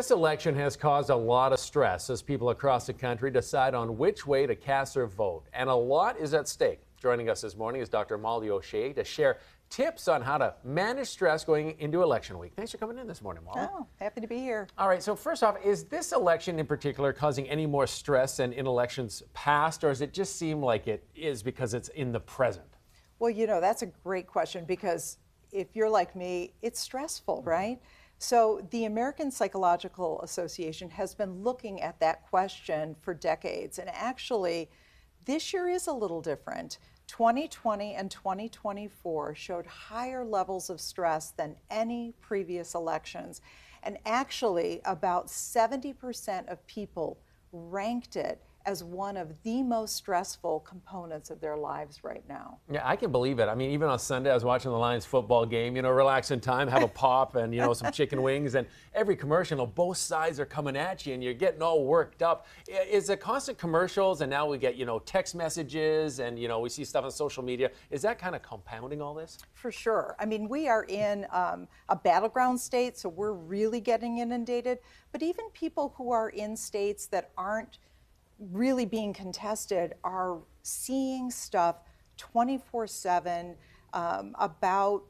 This election has caused a lot of stress as people across the country decide on which way to cast their vote, and a lot is at stake. Joining us this morning is Dr. Molly O'Shea to share tips on how to manage stress going into election week. Thanks for coming in this morning, Molly. Oh, happy to be here. All right, so first off, is this election in particular causing any more stress than in elections past, or does it just seem like it is because it's in the present? Well, you know, that's a great question because if you're like me, it's stressful, right? So the American Psychological Association has been looking at that question for decades, and actually, this year is a little different. 2020 and 2024 showed higher levels of stress than any previous elections. And actually, about 70% of people ranked it as one of the most stressful components of their lives right now. Yeah, I can believe it. I mean, even on Sunday, I was watching the Lions football game, relaxing time, have a pop and, some chicken wings. And every commercial, both sides are coming at you and you're getting all worked up. Is it constant commercials and now we get, text messages and, we see stuff on social media. Is that kind of compounding all this? For sure. I mean, we are in a battleground state, so we're really getting inundated. But even people who are in states that aren't really being contested are seeing stuff 24/7 about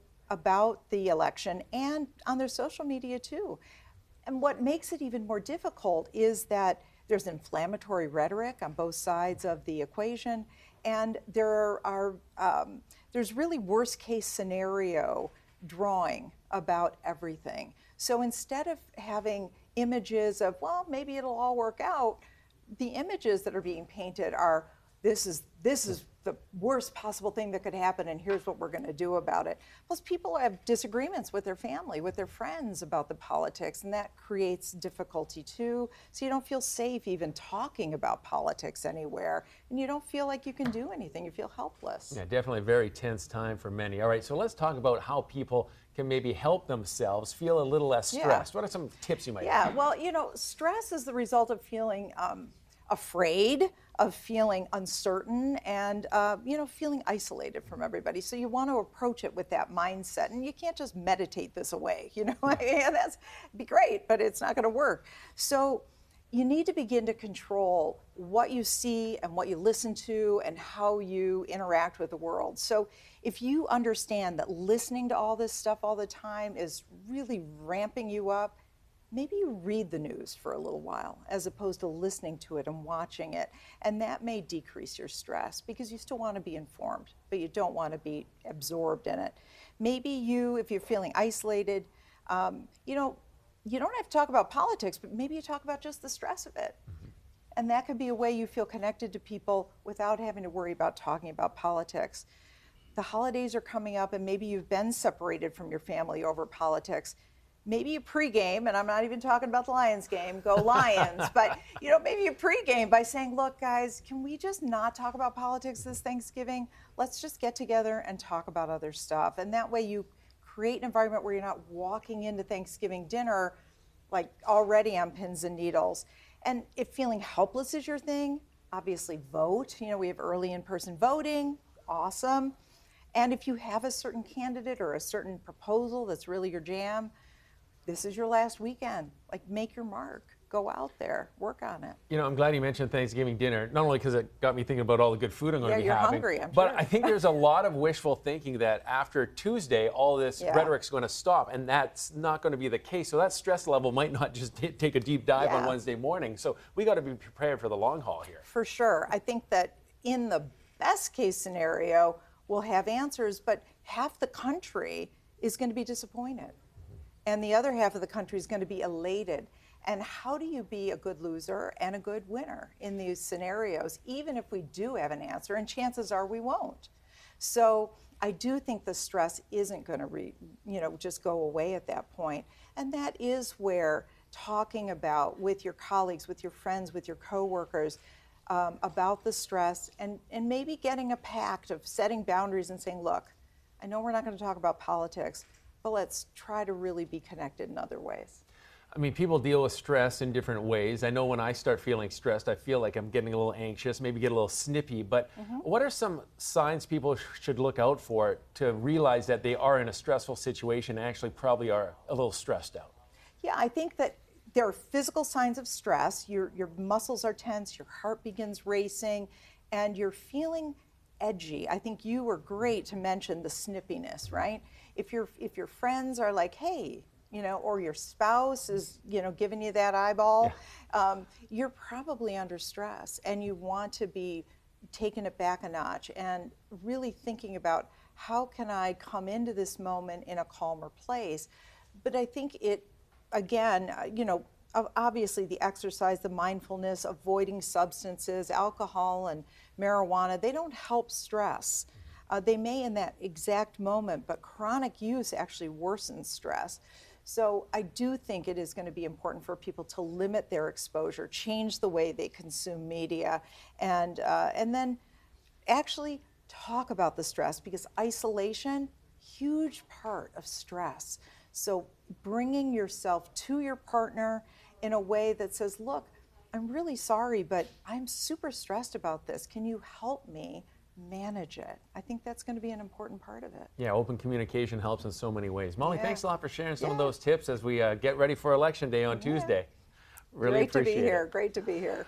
the election and on their social media too. And what makes it even more difficult is that there's inflammatory rhetoric on both sides of the equation, and there's really worst case scenario drawing about everything. So instead of having images of, well, maybe it'll all work out, the images that are being painted are, this is the worst possible thing that could happen, and here's what we're going to do about it. Plus, people have disagreements with their family, with their friends about the politics, and that creates difficulty too. So you don't feel safe even talking about politics anywhere, and you don't feel like you can do anything. You feel helpless. Yeah, definitely a very tense time for many. All right, so let's talk about how people can maybe help themselves feel a little less stressed. What are some tips you might have? Yeah, well, stress is the result of feeling afraid, of feeling uncertain, and feeling isolated from everybody. So you want to approach it with that mindset, and you can't just meditate this away. That'd be great, but it's not going to work. So you need to begin to control what you see and what you listen to and how you interact with the world. So if you understand that listening to all this stuff all the time is really ramping you up, maybe you read the news for a little while as opposed to listening to it and watching it. And that may decrease your stress because you still want to be informed, but you don't want to be absorbed in it. Maybe if you're feeling isolated, you don't have to talk about politics, but maybe you talk about just the stress of it. Mm-hmm. And that could be a way you feel connected to people without having to worry about talking about politics. The holidays are coming up and maybe you've been separated from your family over politics. Maybe you pregame, and I'm not even talking about the Lions game, go Lions, but maybe you pregame by saying, look, guys, can we just not talk about politics this Thanksgiving? Let's just get together and talk about other stuff. And that way you create an environment where you're not walking into Thanksgiving dinner like already on pins and needles. And if feeling helpless is your thing, obviously vote. We have early in-person voting, awesome. And if you have a certain candidate or a certain proposal that's really your jam, this is your last weekend. Make your mark. Go out there, work on it. I'm glad you mentioned Thanksgiving dinner, not only because it got me thinking about all the good food I'm going to be having. Yeah, you're hungry, I'm but sure. I think there's a lot of wishful thinking that after Tuesday, all this rhetoric's going to stop, and that's not going to be the case. So that stress level might not just take a deep dive on Wednesday morning. So we got to be prepared for the long haul here. For sure. I think that in the best case scenario, we'll have answers, but half the country is going to be disappointed. And the other half of the country is going to be elated. And how do you be a good loser and a good winner in these scenarios, even if we do have an answer, and chances are we won't. So I do think the stress isn't going to just go away at that point. And that is where talking about with your colleagues, with your friends, with your coworkers, about the stress and maybe getting a pact of setting boundaries and saying, look, I know we're not going to talk about politics, but let's try to really be connected in other ways. I mean, people deal with stress in different ways. I know when I start feeling stressed, I feel like I'm getting a little anxious, maybe get a little snippy. But what are some signs people should look out for to realize that they are in a stressful situation and actually probably are a little stressed out? Yeah, I think that there are physical signs of stress. Your muscles are tense, your heart begins racing, and you're feeling edgy. I think you were great to mention the snippiness, right? If your friends are like, hey, or your spouse is, giving you that eyeball, you're probably under stress, and you want to be taking it back a notch and really thinking about how can I come into this moment in a calmer place. But I think again, obviously the exercise, the mindfulness, avoiding substances, alcohol and marijuana, they don't help stress. They may in that exact moment, but chronic use actually worsens stress. So I do think it is going to be important for people to limit their exposure, change the way they consume media, and then actually talk about the stress, because isolation, huge part of stress. So bringing yourself to your partner in a way that says, look, I'm really sorry, but I'm super stressed about this. Can you help me manage it? I think that's going to be an important part of it. Yeah, open communication helps in so many ways. Molly, Yeah. thanks a lot for sharing some of Yeah. those tips as we get ready for Election Day on Tuesday. Really Great to be appreciate it. here. Great to be here.